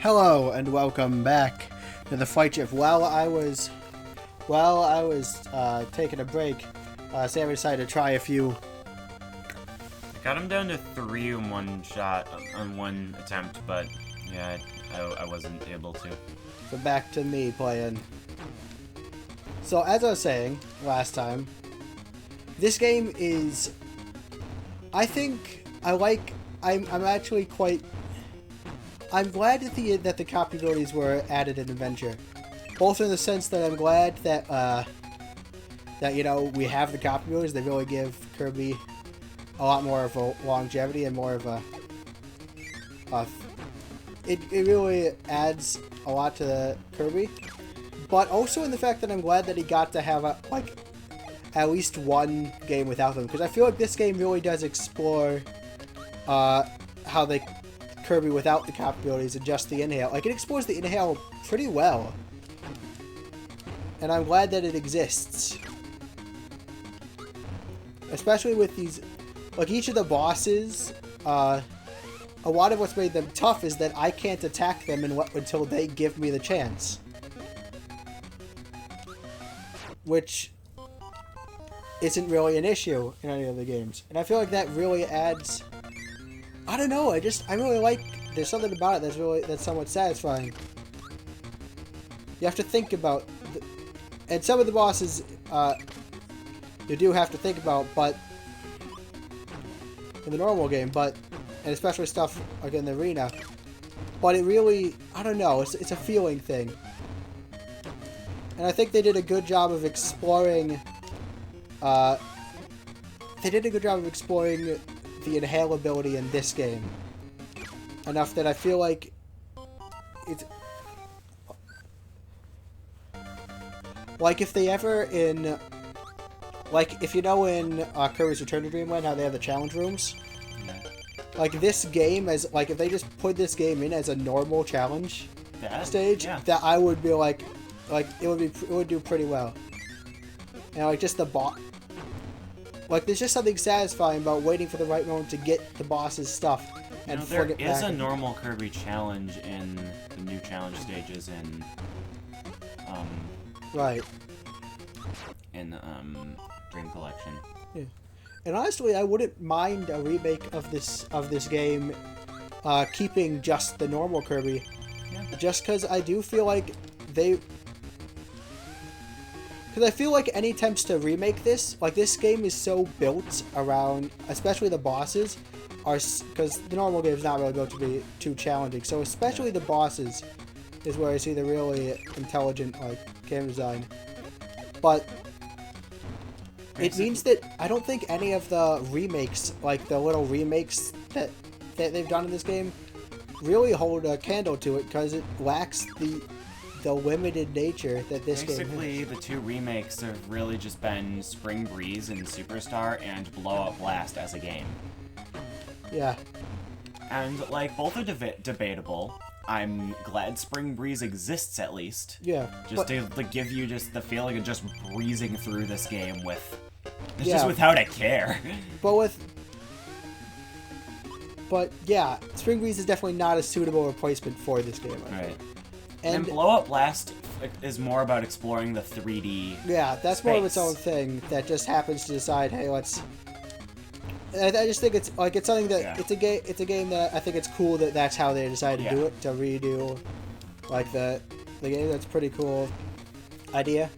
Hello and welcome back to the Flightship. While I was taking a break, Sam decided to try a few. I got him down to 3 in one shot on one attempt, but yeah, I wasn't able to. So back to me playing. So as I was saying last time, this game is. I think I like. I'm actually quite. I'm glad that the cop abilities were added in Adventure, both in the sense that I'm glad that we have the cop abilities. They really give Kirby a lot more of a longevity and more of a. It really adds a lot to the Kirby, but also in the fact that I'm glad that he got to have at least one game without them, because I feel like this game really does explore how they. Kirby without the cop abilities and just the inhale. Like, it explores the inhale pretty well. And I'm glad that it exists. Especially with these... Like, each of the bosses, a lot of what's made them tough is that I can't attack them until they give me the chance. Which isn't really an issue in any of the games. And I feel like that really adds... I don't know, I really like, there's something about it that's somewhat satisfying. You have to think about, and some of the bosses, you do have to think about, but, in the normal game, and especially stuff like in the arena, but it really, I don't know, it's a feeling thing. And I think they did a good job of exploring, the inhale ability in this game enough that I feel like it's like if they ever in Kirby's Return to Dreamland how they have the challenge rooms, like this game as if they just put this game in as a normal challenge stage, that I would be like it would do pretty well. And like just the boss. Like, there's just something satisfying about waiting for the right moment to get the boss's stuff and there is a normal Kirby challenge in the new challenge stages in Dream Collection. Yeah, and honestly, I wouldn't mind a remake of this game, keeping just the normal Kirby, just because I do feel like Because I feel like any attempts to remake this, like this game is so built around, especially the bosses, because the normal game is not really going to be too challenging. So especially the bosses is where I see the really intelligent game design. But it means that I don't think any of the remakes, like the little remakes that they've done in this game, really hold a candle to it because it lacks the limited nature that this game has. Basically, the two remakes have really just been Spring Breeze and Superstar and Blow Up Blast as a game. Yeah. And, both are debatable. I'm glad Spring Breeze exists, at least. Yeah. Just to give you just the feeling of just breezing through this game just without a care. But yeah, Spring Breeze is definitely not a suitable replacement for this game. Right. And Blow Up Blast is more about exploring the 3D. Yeah, that's space. More of its own thing that just happens to decide, hey, let's. I just think it's something that it's a game that I think it's cool that that's how they decided to do it, to redo the game. That's a pretty cool idea.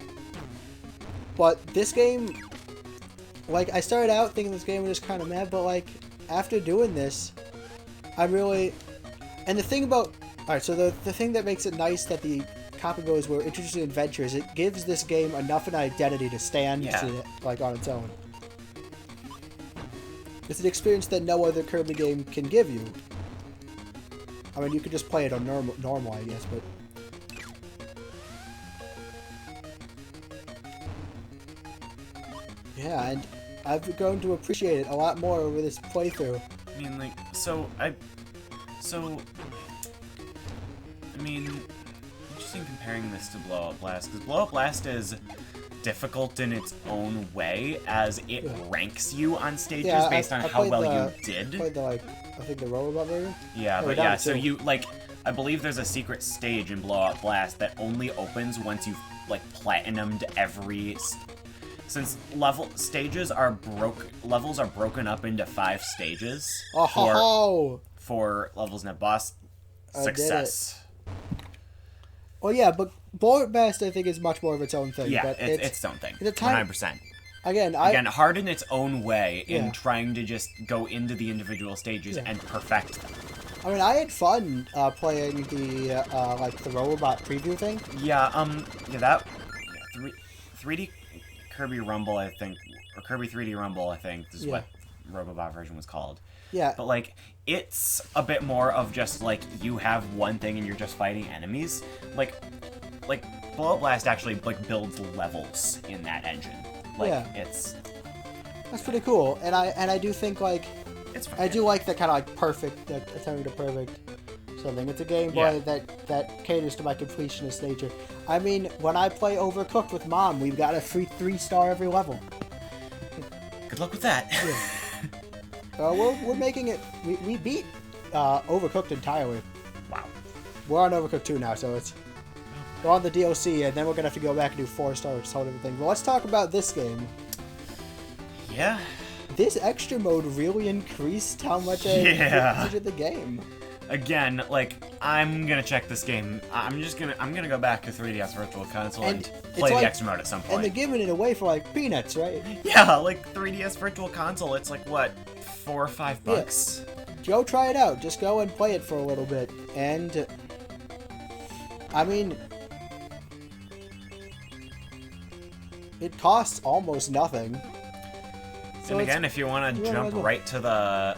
But this game, I started out thinking this game was just kind of mad, but after doing this, I'm really, and the thing about. Alright, so the thing that makes it nice that the cop abilities were introduced in Adventure is it gives this game enough an identity to stand on its own. It's an experience that no other Kirby game can give you. I mean, you could just play it on normal, I guess, but... Yeah, and I've grown to appreciate it a lot more over this playthrough. I mean, interesting comparing this to Blow Up Blast, because Blow Up Blast is difficult in its own way, as it ranks you on stages based on how well you did. I played the, I think the Rollerball version? Yeah, but yeah, so you, I believe there's a secret stage in Blowout Blast that only opens once you've, like, platinumed every... Since levels are broken up into 5 stages for levels in a boss success. Well, yeah, but Blowout Blast, I think, is much more of its own thing. Yeah, but it's its own thing. 100%. Again, hard in its own way in trying to just go into the individual stages and perfect them. I mean, I had fun playing the the robot preview thing. Yeah, 3D Kirby Rumble, I think, or Kirby 3D Rumble, I think, is what Robobot version was called. Yeah. But, like, it's a bit more of just, like, you have one thing and you're just fighting enemies. Like Blowout Blast actually, like, builds levels in that engine. Like, that's pretty cool. And I do think, like, I do like the kind of, like, perfect, attempting to perfect something. It's a Game Boy that caters to my completionist nature. I mean, when I play Overcooked with Mom, we've got a free 3-star every level. Good luck with that. We're making it. We beat Overcooked entirely. Wow. We're on Overcooked 2 now, so we're on the DLC, and then we're gonna have to go back and do 4-star, which is a whole different thing. But let's talk about this game. Yeah. This extra mode really increased how much I did the game. Again, like, I'm gonna check this game. I'm gonna go back to 3DS Virtual Console and play the extra mode at some point. And they're giving it away for, like, peanuts, right? Yeah, like, 3DS Virtual Console, it's like, what, $4 or $5? Yeah. Go try it out. Just go and play it for a little bit. And, I mean, it costs almost nothing. So and again, if you want to jump right to the,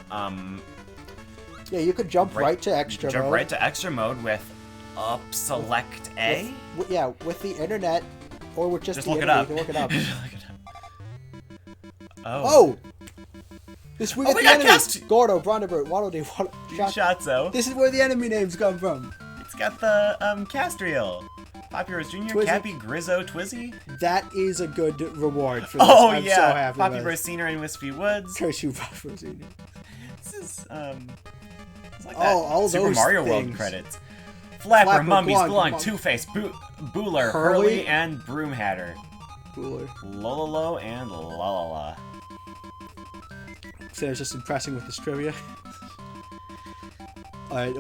yeah, you could jump right to extra mode. Jump right to extra mode with select A? With the internet, or with just the look internet. It up. You can look it up. Just look it up. Oh! This is where the enemies. Gordo, Brandenburg, Waddle Dee, Shotzo. This is where the enemy names come from. It's got the Castriel. Poppy Jr., Twizzy. Cappy, Grizzo, Twizzy. That is a good reward for this. Oh, I'm yeah. so happy Poppy with Senior and Wispy Woods. Curse you, Poppy Senior. This is, it's like all Super those Mario things. World credits. Flapper, Mummies, Glunk, Two-Face, Booler, Hurley, and Broomhatter. Booler. Lololo and Lalala. So it's just impressing with this trivia. Alright,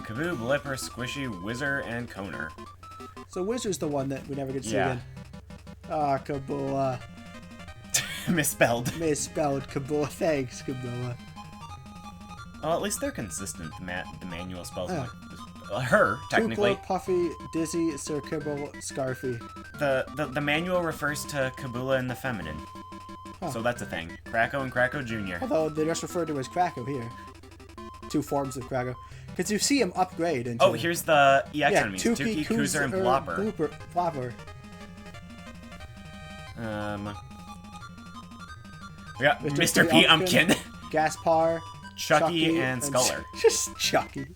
Kaboo, Blipper, Squishy, Whizzer, and Koner. So Whizzer's the one that we never get to see again. Kaboola. Misspelled. Misspelled Kaboola. Thanks, Kaboola. Well, at least they're consistent. The manual spells her, technically. Tupla, Puffy, Dizzy, Sir Kibble, Scarfy. The manual refers to Kaboola in the feminine. Huh. So that's a thing. Kracko and Kracko Jr. Although they're just referred to as Kracko here. 2 forms of Kracko. Because you see him upgrade into... Oh, here's the EX enemies. Tukey, Koozer, and Blopper. Flopper. We got Mr. P. Umpkin. Gaspar. Chucky, and Sculler. Just Chucky.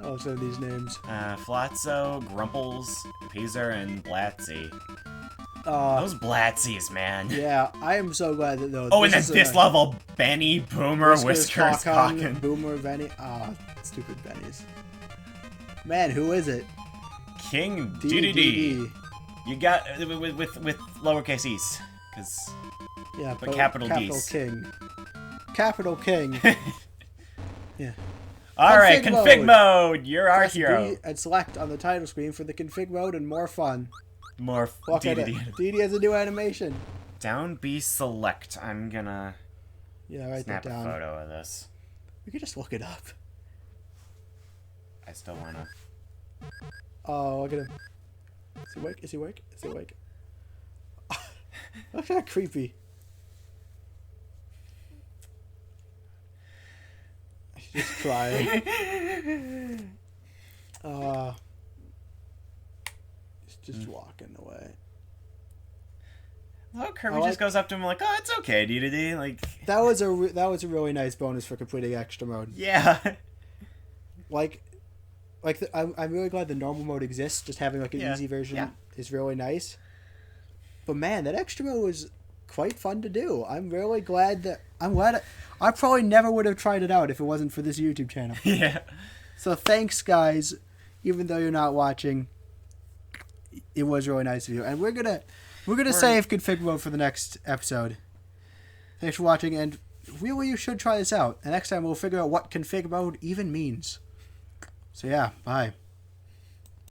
Oh, so these names. Flotso, Grumples, Peezer, and Blatzy. Those Blatzies, man. Yeah, I am so glad that those. Oh, and then this level, Benny, Boomer, Whiskers, Cocken. Boomer, Benny. Stupid Bennies. Man, who is it? King DDD. You got with lowercase e's, because but capital D's. Capital King. Yeah. All right, config mode. You're our hero. D and select on the title screen for the config mode and more fun. More DDD. DDD has a new animation. Down B select. I'm gonna write snap that down. a photo of this. We could just look it up. I still wanna. Oh, look at him. Is he awake? Is he awake? Is he awake? Look at that creepy. He's just crying. He's just walking away. Oh, Kirby just goes up to him like, "Oh, it's okay, DDD." Like that was a really nice bonus for completing extra mode. Yeah. I'm really glad the normal mode exists. Just having like an easy version is really nice. But man, that extra mode was quite fun to do. I'm really glad that I probably never would have tried it out if it wasn't for this YouTube channel. Yeah. So thanks, guys. Even though you're not watching, it was really nice of you. And we're gonna save config mode for the next episode. Thanks for watching, and really you should try this out. And next time we'll figure out what config mode even means. So yeah, bye.